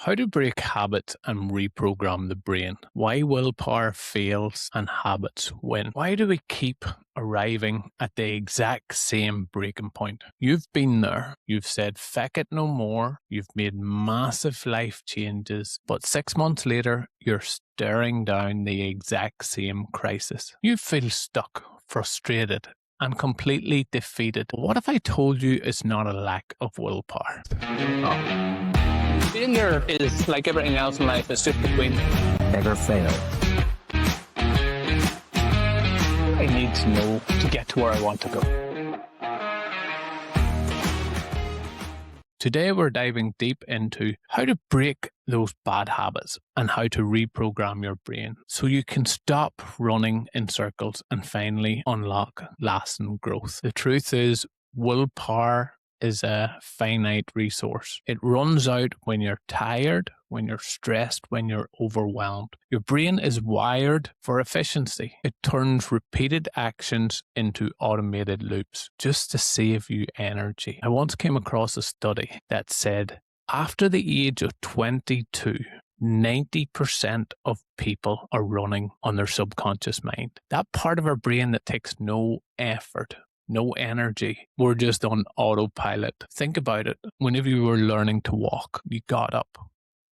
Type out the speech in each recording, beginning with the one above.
How to break habits and reprogram the brain. Why willpower fails and habits win. Why do we keep arriving at the exact same breaking point? You've been there. You've said, feck it no more. You've made massive life changes. But 6 months later, you're staring down the exact same crisis. You feel stuck, frustrated, and completely defeated. What if I told you it's not a lack of willpower? Failure is like everything else in life, it's just between. Never fail. I need to know to get to where I want to go. Today we're diving deep into how to break those bad habits and how to reprogram your brain so you can stop running in circles and finally unlock lasting growth. The truth is, willpower is a finite resource. It runs out when you're tired, when you're stressed, when you're overwhelmed. Your brain is wired for efficiency. It turns repeated actions into automated loops just to save you energy. I once came across a study that said after the age of 22, 90% of people are running on their subconscious mind. That part of our brain that takes no effort, no energy. We're just on autopilot. Think about it. Whenever you were learning to walk, you got up.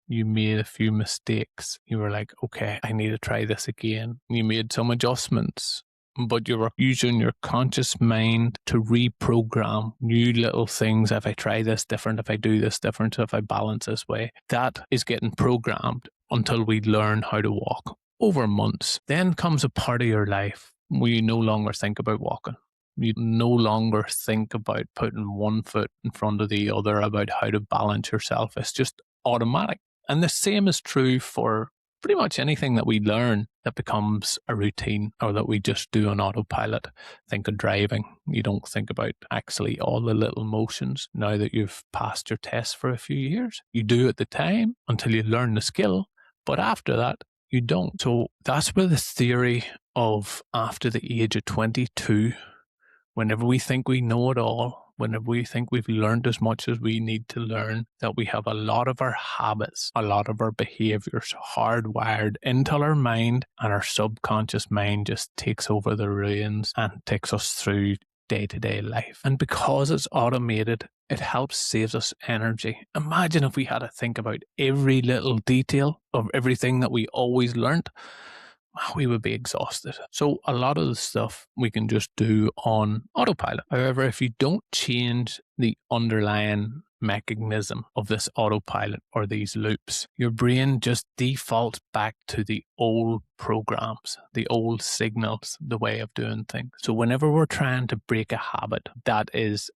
You made a few mistakes. You were like, okay, I need to try this again. You made some adjustments, but you were using your conscious mind to reprogram new little things. If I try this different, if I do this different, if I balance this way, that is getting programmed until we learn how to walk over months. Then comes a part of your life where you no longer think about walking. You no longer think about putting one foot in front of the other, about how to balance yourself. It's just automatic. And the same is true for pretty much anything that we learn that becomes a routine or that we just do on autopilot. Think of driving. You don't think about actually all the little motions now that you've passed your test for a few years. You do at the time until you learn the skill, but after that, you don't. So that's where the theory of after the age of 22, whenever we think we know it all, whenever we think we've learned as much as we need to learn, that we have a lot of our habits, a lot of our behaviors hardwired into our mind, and our subconscious mind just takes over the reins and takes us through day-to-day life. And because it's automated, it helps save us energy. Imagine if we had to think about every little detail of everything that we always learned. We would be exhausted. So a lot of the stuff we can just do on autopilot. However, if you don't change the underlying mechanism of this autopilot or these loops, your brain just defaults back to the old programs, the old signals, the way of doing things. So whenever we're trying to break a habit that is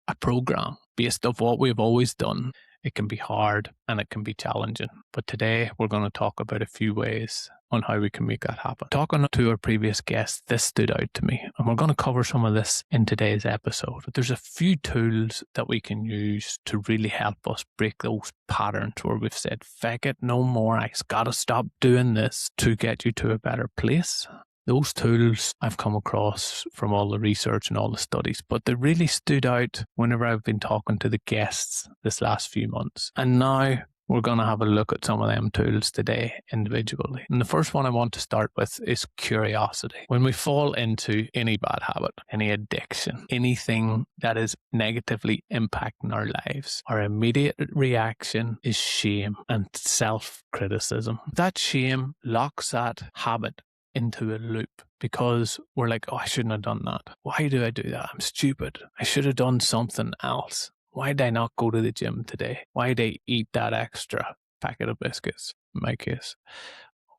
a program based off what we've always done, it can be hard and it can be challenging. But today we're going to talk about a few ways on how we can make that happen. Talking to our previous guest, this stood out to me, and we're going to cover some of this in today's episode. There's a few tools that we can use to really help us break those patterns where we've said, feck it no more, I got to stop doing this to get you to a better place. Those tools I've come across from all the research and all the studies, but they really stood out whenever I've been talking to the guests this last few months. And now we're going to have a look at some of them tools today individually. And the first one I want to start with is curiosity. When we fall into any bad habit, any addiction, anything that is negatively impacting our lives, our immediate reaction is shame and self-criticism. That shame locks that habit into a loop because we're like, oh, I shouldn't have done that. Why do I do that? I'm stupid. I should have done something else. Why did I not go to the gym today? Why did I eat that extra packet of biscuits, in my case?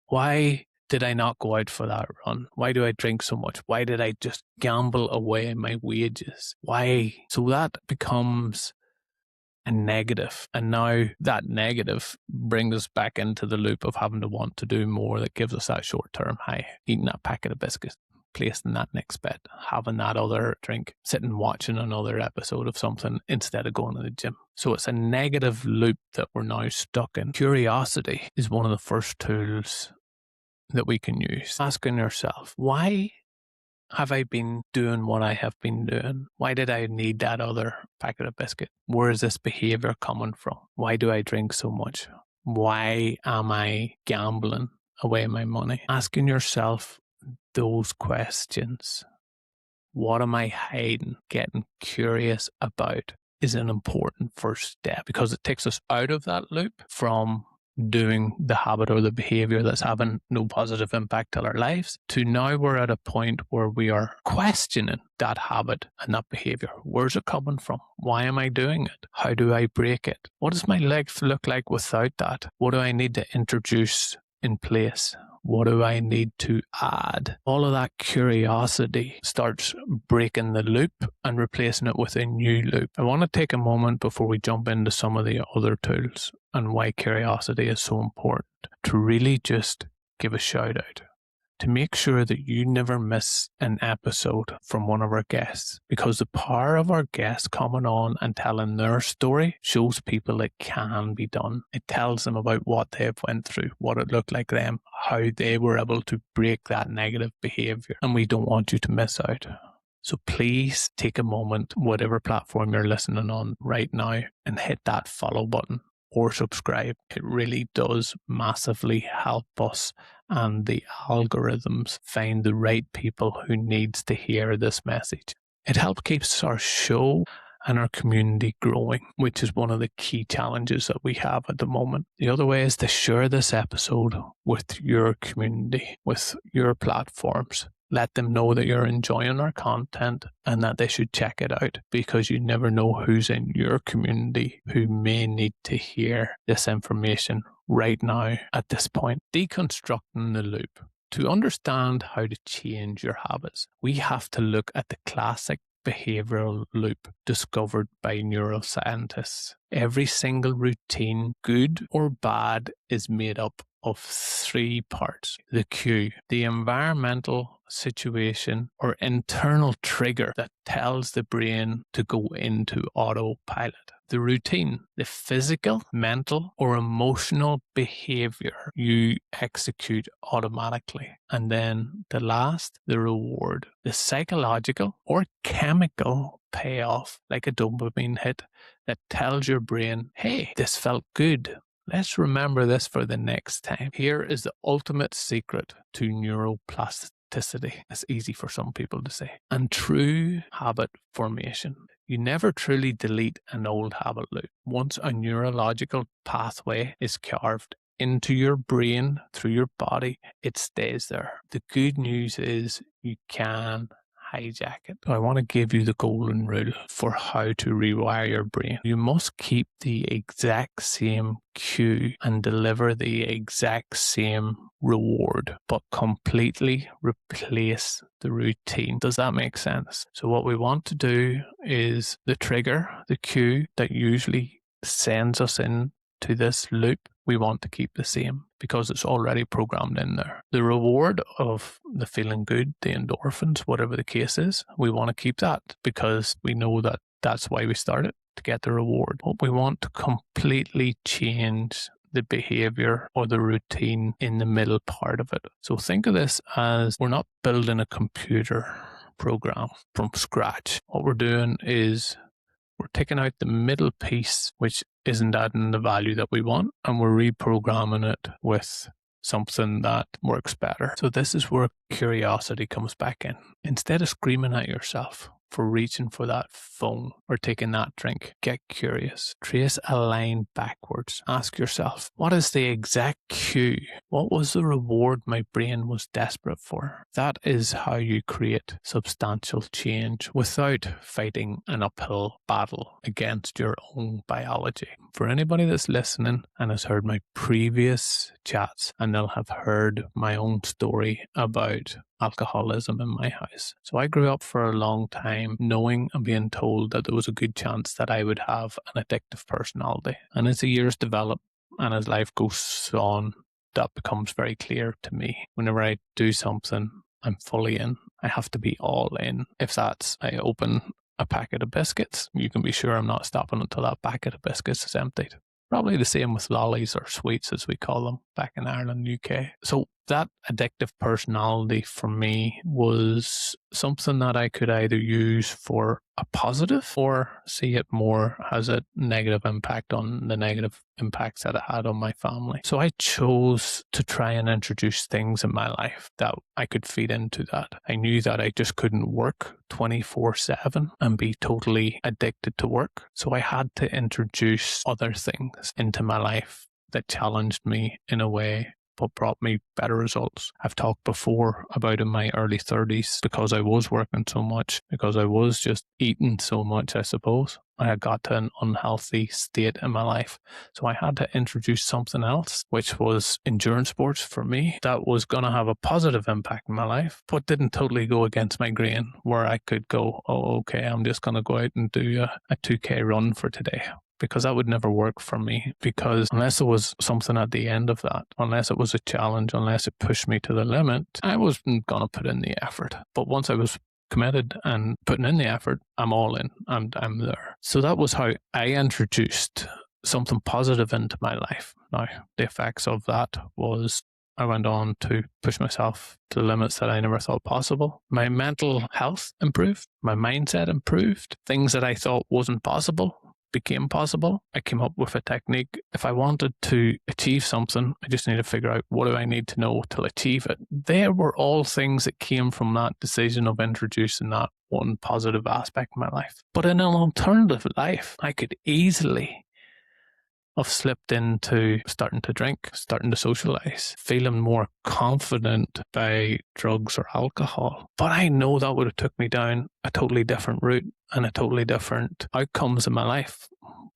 Why did I not go out for that run? Why do I drink so much? Why did I just gamble away my wages? Why? So that becomes a negative. And now that negative brings us back into the loop of having to want to do more that gives us that short-term high. Eating that packet of biscuits, placing that next bet, having that other drink, sitting watching another episode of something instead of going to the gym. So it's a negative loop that we're now stuck in. Curiosity is one of the first tools that we can use. Asking yourself, why have I been doing what I have been doing? Why did I need that other packet of biscuit? Where is this behavior coming from? Why do I drink so much? Why am I gambling away my money? Asking yourself those questions. What am I hiding? Getting curious about is an important first step because it takes us out of that loop from doing the habit or the behavior that's having no positive impact on our lives to now we're at a point where we are questioning that habit and that behavior. Where's it coming from? Why am I doing it? How do I break it? What does my life look like without that? What do I need to introduce in place? What do I need to add? All of that curiosity starts breaking the loop and replacing it with a new loop. I want to take a moment before we jump into some of the other tools and why curiosity is so important to really just give a shout out. To make sure that you never miss an episode from one of our guests, because the power of our guests coming on and telling their story shows people it can be done. It tells them about what they've went through, what it looked like them, how they were able to break that negative behavior, and we don't want you to miss out. So please take a moment, whatever platform you're listening on right now, and hit that follow button or subscribe. It really does massively help us and the algorithms find the right people who needs to hear this message. It helps keeps our show and our community growing, which is one of the key challenges that we have at the moment. The other way is to share this episode with your community, with your platforms. Let them know that you're enjoying our content and that they should check it out, because you never know who's in your community who may need to hear this information right now at this point. Deconstructing the loop. To understand how to change your habits, we have to look at the classic behavioral loop discovered by neuroscientists. Every single routine, good or bad, is made up of three parts. The cue, the environmental situation or internal trigger that tells the brain to go into autopilot. The routine, the physical, mental, or emotional behavior you execute automatically. And then the last, the reward, the psychological or chemical payoff, like a dopamine hit that tells your brain, hey, this felt good. Let's remember this for the next time. Here is the ultimate secret to neuroplasticity. It's easy for some people to say. And true habit formation. You never truly delete an old habit loop. Once a neurological pathway is carved into your brain through your body, it stays there. The good news is you can hijack it. So I want to give you the golden rule for how to rewire your brain. You must keep the exact same cue and deliver the exact same reward, but completely replace the routine. Does that make sense? So what we want to do is the trigger, the cue that usually sends us in to this loop, we want to keep the same because it's already programmed in there. The reward of the feeling good, the endorphins, whatever the case is, we want to keep that because we know that that's why we started, to get the reward. But we want to completely change the behavior or the routine in the middle part of it. So think of this as we're not building a computer program from scratch. What we're doing is we're taking out the middle piece, which isn't adding the value that we want, and we're reprogramming it with something that works better. So this is where curiosity comes back in. Instead of screaming at yourself for reaching for that phone or taking that drink, get curious. Trace a line backwards. Ask yourself, what is the exact cue? What was the reward my brain was desperate for? That is how you create substantial change without fighting an uphill battle against your own biology. For anybody that's listening and has heard my previous chats, and they'll have heard my own story about alcoholism in my house. So I grew up for a long time knowing and being told that there was a good chance that I would have an addictive personality. And as the years develop and as life goes on, that becomes very clear to me. Whenever I do something, I'm fully in. I have to be all in. If that's, I open a packet of biscuits, you can be sure I'm not stopping until that packet of biscuits is emptied. Probably the same with lollies or sweets as we call them. back in Ireland, UK. So that addictive personality for me was something that I could either use for a positive or see it more as a negative impact on the negative impacts that it had on my family. So I chose to try and introduce things in my life that I could feed into that. I knew that I just couldn't work 24/7 and be totally addicted to work. So I had to introduce other things into my life that challenged me in a way but brought me better results. I've talked before about in my early 30s, because I was working so much, because I was just eating so much, I suppose, I had got to an unhealthy state in my life. So I had to introduce something else, which was endurance sports for me, that was going to have a positive impact in my life, but didn't totally go against my grain, where I could go, oh, okay, I'm just going to go out and do a 2K run for today. Because that would never work for me, because unless there was something at the end of that, unless it was a challenge, unless it pushed me to the limit, I wasn't going to put in the effort. But once I was committed and putting in the effort, I'm all in and I'm there. So that was how I introduced something positive into my life. Now, the effects of that was I went on to push myself to the limits that I never thought possible. My mental health improved, my mindset improved, things that I thought wasn't possible became possible. I came up with a technique. If I wanted to achieve something, I just need to figure out what do I need to know to achieve it. There were all things that came from that decision of introducing that one positive aspect of my life. But in an alternative life, I could easily have slipped into starting to drink, starting to socialize, feeling more confident by drugs or alcohol. But I know that would have took me down a totally different route and a totally different outcomes in my life.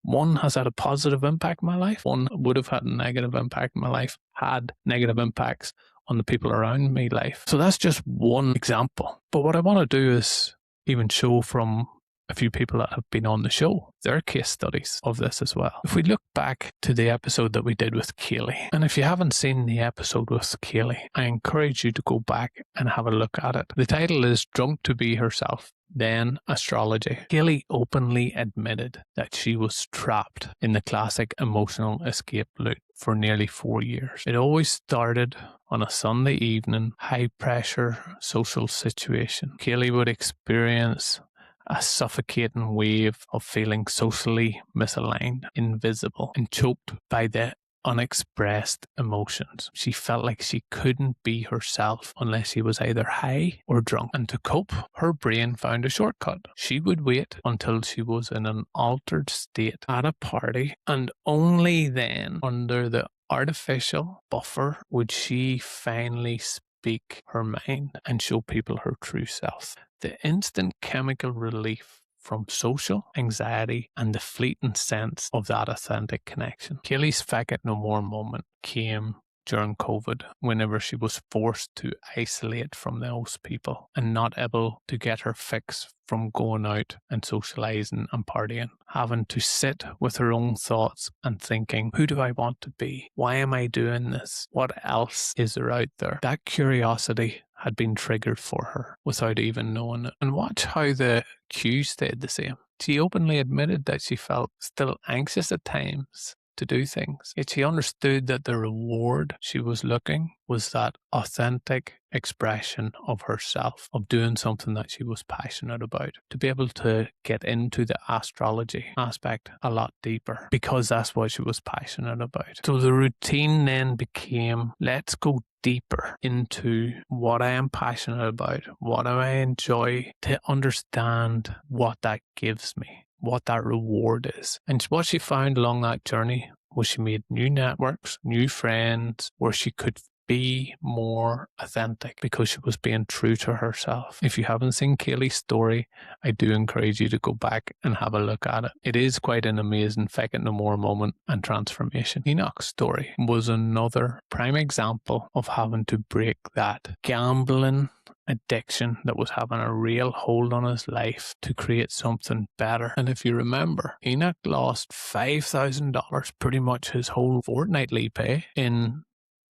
One has had a positive impact in my life. One would have had a negative impact in my life, had negative impacts on the people around me life. So that's just one example. But what I want to do is even show from a few people that have been on the show, their case studies of this as well. If we look back to the episode that we did with Kelly, and if you haven't seen the episode with Kelly, I encourage you to go back and have a look at it. The title is Drunk to Be Herself, Then Astrology. Kelly openly admitted that she was trapped in the classic emotional escape loop for nearly 4 years. It always started on a Sunday evening, high pressure social situation. Kelly would experience a suffocating wave of feeling socially misaligned, invisible, and choked by the unexpressed emotions. She felt like she couldn't be herself unless she was either high or drunk. And to cope, her brain found a shortcut. She would wait until she was in an altered state at a party, and only then, under the artificial buffer, would she finally speak her mind and show people her true self. The instant chemical relief from social anxiety and the fleeting sense of that authentic connection. Kelly's Feck It No More moment came during COVID, whenever she was forced to isolate from those people and not able to get her fix from going out and socializing and partying, having to sit with her own thoughts and thinking, who do I want to be? Why am I doing this? What else is there out there? That curiosity had been triggered for her without even knowing it. And watch how the cues stayed the same. She openly admitted that she felt still anxious at times to do things, yet she understood that the reward she was looking was that authentic expression of herself, of doing something that she was passionate about, to be able to get into the astrology aspect a lot deeper, because that's what she was passionate about. So the routine then became, let's go deeper into what I am passionate about, what do I enjoy, to understand what that gives me, what that reward is. And what she found along that journey was she made new networks, new friends, where she could be more authentic because she was being true to herself. If you haven't seen Kelly's story, I do encourage you to go back and have a look at it. It is quite an amazing Feck It No More moment and transformation. Enoch's story was another prime example of having to break that gambling addiction that was having a real hold on his life to create something better. And if you remember, Enoch lost $5,000, pretty much his whole fortnightly pay, in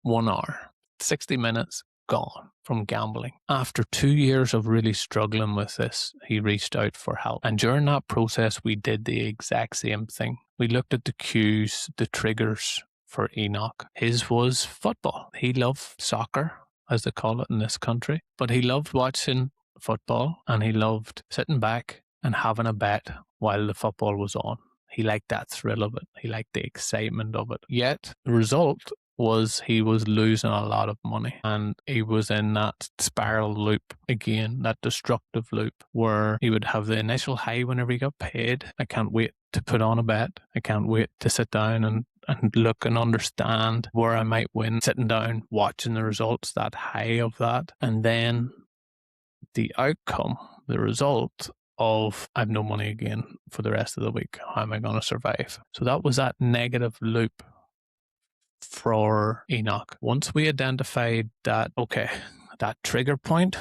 1 hour. 60 minutes gone from gambling. After 2 years of really struggling with this, he reached out for help. And during that process, we did the exact same thing. We looked at the cues, the triggers for Enoch. His was football. He loved soccer, as they call it in this country, but he loved watching football and he loved sitting back and having a bet while the football was on. He liked that thrill of it. He liked the excitement of it. Yet the result was he was losing a lot of money, and he was in that spiral loop again, that destructive loop where he would have the initial high whenever he got paid. I can't wait to put on a bet. I can't wait to sit down and look and understand where I might win, sitting down, watching the results, that high of that. And then the outcome, the result of I have no money again for the rest of the week. How am I going to survive? So that was that negative loop for Enoch. Once we identified that, okay, that trigger point,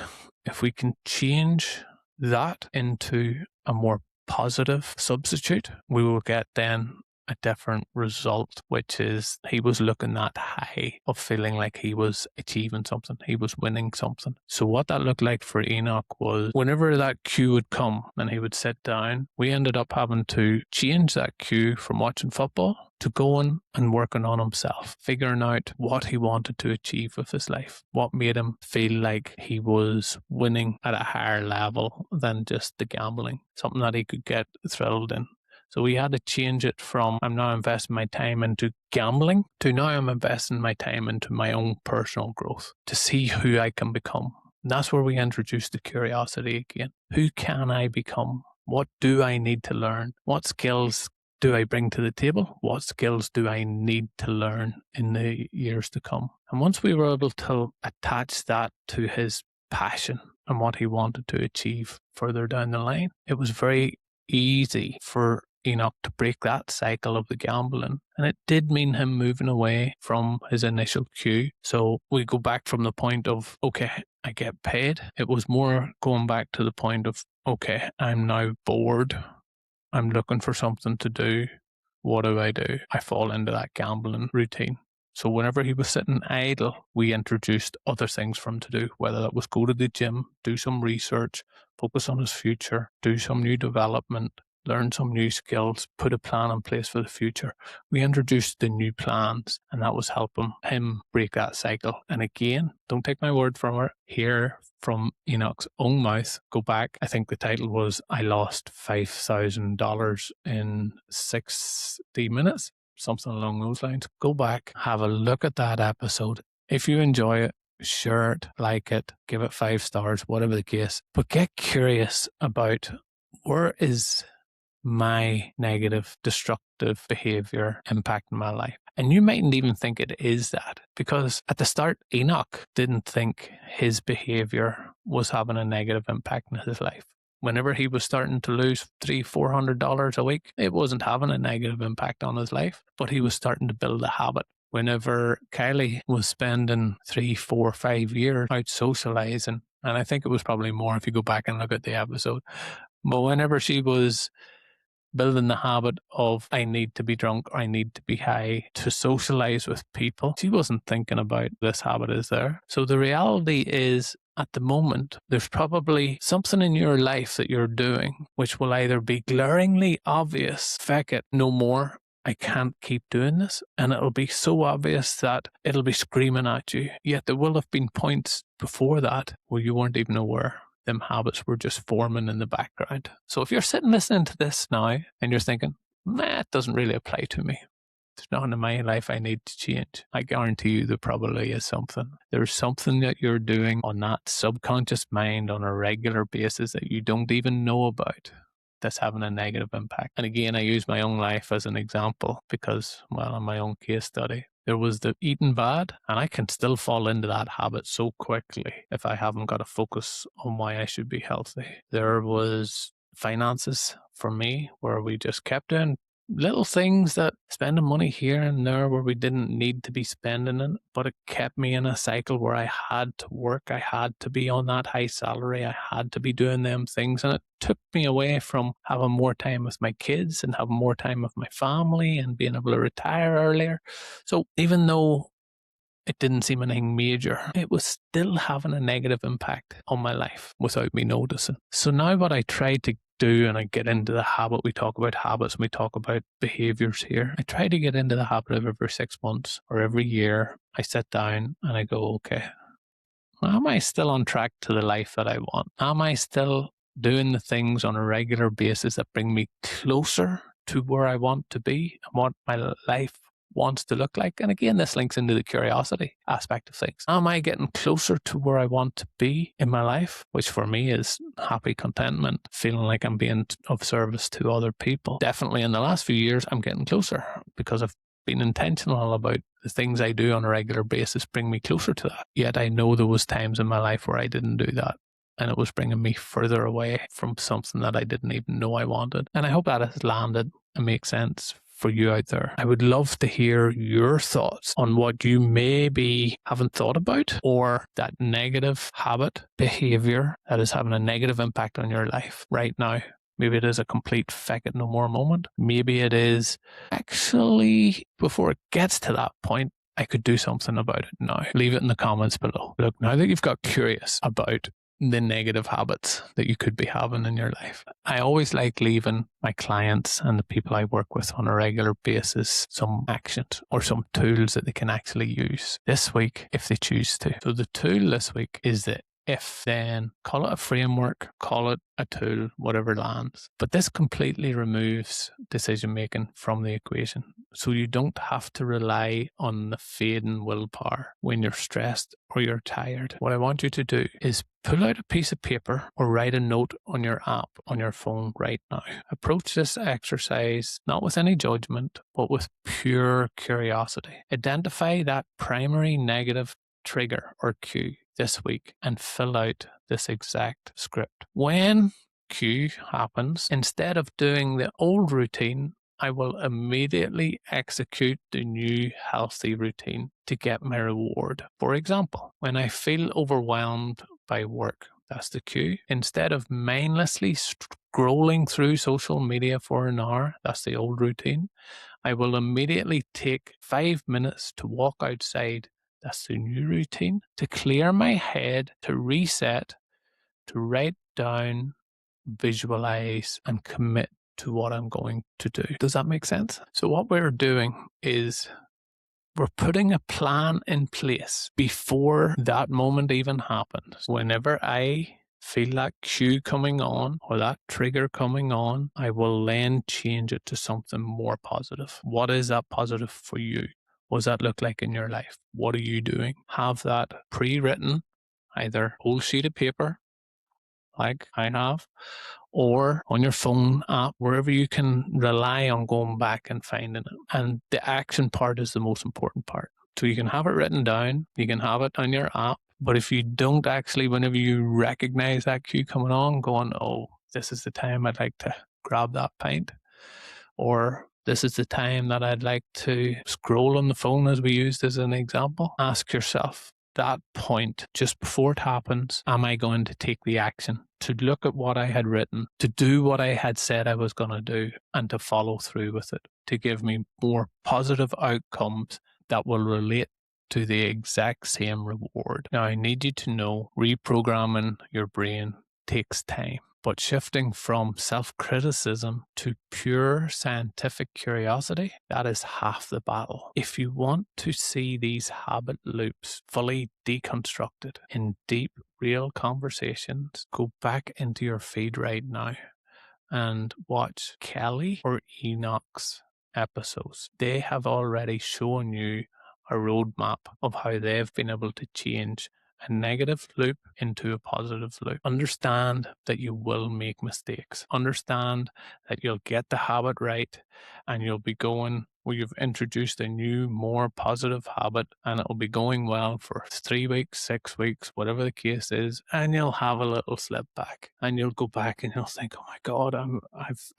if we can change that into a more positive substitute, we will get then a different result, which is he was looking that high of feeling like he was achieving something, he was winning something. So what that looked like for Enoch was whenever that cue would come and he would sit down, we ended up having to change that cue from watching football to going and working on himself, figuring out what he wanted to achieve with his life, what made him feel like he was winning at a higher level than just the gambling, something that he could get thrilled in. So we had to change it from I'm now investing my time into gambling to now I'm investing my time into my own personal growth to see who I can become. And that's where we introduced the curiosity again. Who can I become? What do I need to learn? What skills do I bring to the table? What skills do I need to learn in the years to come? And once we were able to attach that to his passion and what he wanted to achieve further down the line, it was very easy for Enoch to break that cycle of the gambling. And it did mean him moving away from his initial cue. So we go back from the point of, okay, I get paid. It was more going back to the point of, okay, I'm now bored. I'm looking for something to do. What do? I fall into that gambling routine. So whenever he was sitting idle, we introduced other things for him to do, whether that was go to the gym, do some research, focus on his future, do some new development, learn some new skills, put a plan in place for the future. We introduced the new plans, and that was helping him break that cycle. And again, don't take my word for it. Hear from Enoch's own mouth. Go back. I think the title was I Lost $5,000 in 60 minutes, something along those lines. Go back, have a look at that episode. If you enjoy it, share it, like it, give it 5 stars, whatever the case. But get curious about where is my negative, destructive behavior impacting my life. And you mightn't even think it is that, because at the start, Enoch didn't think his behavior was having a negative impact in his life. Whenever he was starting to lose $300-400 a week, it wasn't having a negative impact on his life, but he was starting to build a habit. Whenever Kelly was spending 3, 4, 5 years out socializing, and I think it was probably more if you go back and look at the episode, but whenever she was building the habit of I need to be drunk, I need to be high to socialize with people, she wasn't thinking about this habit is there. So the reality is, at the moment, there's probably something in your life that you're doing which will either be glaringly obvious, feck it, no more, I can't keep doing this, and it'll be so obvious that it'll be screaming at you. Yet there will have been points before that where you weren't even aware. Them habits were just forming in the background. So if you're sitting listening to this now and you're thinking, it doesn't really apply to me, there's nothing in my life I need to change, I guarantee you there probably is something. There's something that you're doing on that subconscious mind on a regular basis that you don't even know about that's having a negative impact. And again, I use my own life as an example because, well, in my own case study, there was the eating bad, and I can still fall into that habit so quickly if I haven't got a focus on why I should be healthy. There was finances for me where we just kept doing little things, that spending money here and there where we didn't need to be spending it, but it kept me in a cycle where I had to work, I had to be on that high salary, I had to be doing them things, and it took me away from having more time with my kids and having more time with my family and being able to retire earlier. So even though it didn't seem anything major, it was still having a negative impact on my life without me noticing. So now what I try to do, and I get into the habit, we talk about habits and we talk about behaviors here. I try to get into the habit of every 6 months or every year, I sit down and I go, okay, am I still on track to the life that I want? Am I still doing the things on a regular basis that bring me closer to where I want to be and what my life wants to look like? And again, this links into the curiosity aspect of things. Am I getting closer to where I want to be in my life? Which for me is happy contentment, feeling like I'm being of service to other people. Definitely in the last few years, I'm getting closer because I've been intentional about the things I do on a regular basis bring me closer to that. Yet I know there was times in my life where I didn't do that, and it was bringing me further away from something that I didn't even know I wanted. And I hope that has landed and makes sense for you out there. I would love to hear your thoughts on what you maybe haven't thought about, or that negative habit, behavior that is having a negative impact on your life right now. Maybe it is a complete feck it no more moment. Maybe it is actually, before it gets to that point, I could do something about it now. Leave it in the comments below. Look, now that you've got curious about the negative habits that you could be having in your life, I always like leaving my clients and the people I work with on a regular basis some actions or some tools that they can actually use this week if they choose to. So the tool this week is the if then. Call it a framework, call it a tool, whatever lands. But this completely removes decision making from the equation. So you don't have to rely on the fading willpower when you're stressed or you're tired. What I want you to do is pull out a piece of paper or write a note on your app on your phone right now. Approach this exercise not with any judgment, but with pure curiosity. Identify that primary negative trigger or cue this week and fill out this exact script. When cue happens, instead of doing the old routine, I will immediately execute the new healthy routine to get my reward. For example, when I feel overwhelmed by work, that's the cue. Instead of mindlessly scrolling through social media for an hour, that's the old routine, I will immediately take 5 minutes to walk outside. That's the new routine, to clear my head, to reset, to write down, visualize, and commit to what I'm going to do. Does that make sense? So what we're doing is we're putting a plan in place before that moment even happens. Whenever I feel that cue coming on or that trigger coming on, I will then change it to something more positive. What is that positive for you? What does that look like in your life? What are you doing? Have that pre-written, either whole sheet of paper, like I have, or on your phone app, wherever you can rely on going back and finding it. And the action part is the most important part. So you can have it written down, you can have it on your app, but if you don't actually, whenever you recognize that cue coming on, going, oh, this is the time I'd like to grab that pint, or this is the time that I'd like to scroll on the phone, as we used as an example, ask yourself, that point, just before it happens, am I going to take the action to look at what I had written, to do what I had said I was going to do, and to follow through with it, to give me more positive outcomes that will relate to the exact same reward? Now, I need you to know reprogramming your brain takes time. But shifting from self-criticism to pure scientific curiosity, that is half the battle. If you want to see these habit loops fully deconstructed in deep, real conversations, go back into your feed right now and watch Kelly or Enoch's episodes. They have already shown you a roadmap of how they've been able to change a negative loop into a positive loop. Understand that you will make mistakes. Understand that you'll get the habit right and you'll be going where you've introduced a new, more positive habit, and it'll be going well for 3 weeks, 6 weeks, whatever the case is, and you'll have a little slip back and you'll go back and you'll think, oh my God,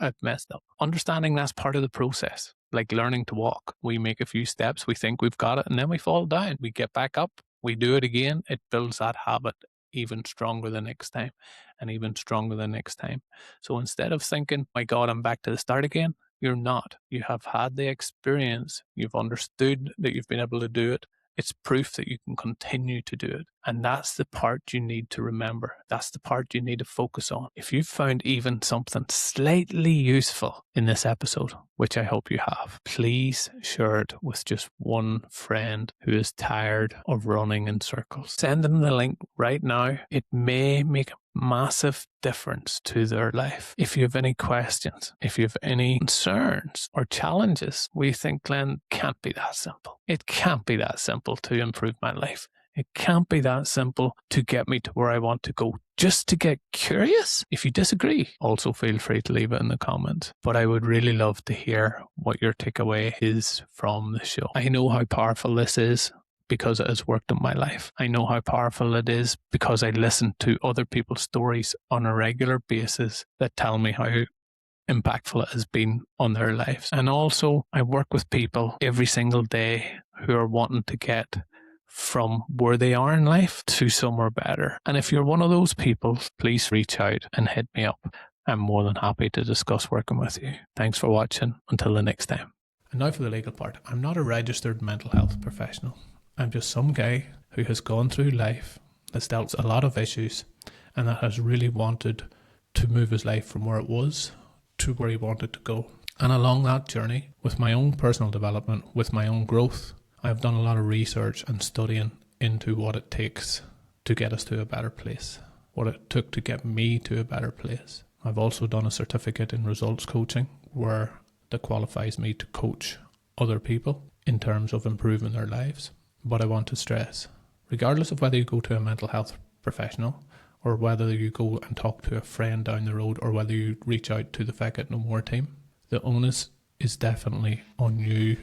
I've messed up. Understanding that's part of the process. Like learning to walk. We make a few steps, we think we've got it, and then we fall down. We get back up, we do it again, it builds that habit even stronger the next time and even stronger the next time. So instead of thinking, my God, I'm back to the start again, you're not. You have had the experience, you've understood that you've been able to do it, It's proof that you can continue to do it. And that's the part you need to remember. That's the part you need to focus on. If you've found even something slightly useful in this episode, which I hope you have, please share it with just one friend who is tired of running in circles. Send them the link right now. It may make a massive difference to their life. If you have any questions, if you have any concerns or challenges, we think, Glenn, can't be that simple. It can't be that simple to improve my life. It can't be that simple to get me to where I want to go. Just to get curious? If you disagree, also feel free to leave it in the comments. But I would really love to hear what your takeaway is from the show. I know how powerful this is because it has worked in my life. I know how powerful it is because I listen to other people's stories on a regular basis that tell me how impactful it has been on their lives. And also, I work with people every single day who are wanting to get from where they are in life to somewhere better. And if you're one of those people, please reach out and hit me up. I'm more than happy to discuss working with you. Thanks for watching. Until the next time. And now for the legal part. I'm not a registered mental health professional. I'm just some guy who has gone through life, that's dealt with a lot of issues, and that has really wanted to move his life from where it was to where he wanted to go. And along that journey, with my own personal development, with my own growth, I've done a lot of research and studying into what it takes to get us to a better place, what it took to get me to a better place. I've also done a certificate in results coaching that qualifies me to coach other people in terms of improving their lives. But I want to stress, regardless of whether you go to a mental health professional or whether you go and talk to a friend down the road or whether you reach out to the Feck It No More team, the onus is definitely on you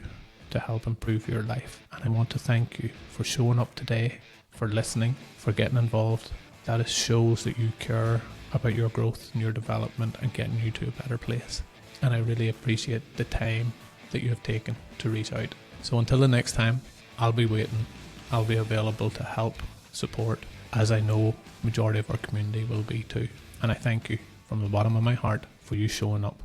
to help improve your life. And I want to thank you for showing up today, for listening, for getting involved. That shows that you care about your growth and your development and getting you to a better place. And I really appreciate the time that you have taken to reach out. So until the next time, I'll be waiting. I'll be available to help, support, as I know majority of our community will be too. And I thank you from the bottom of my heart for you showing up.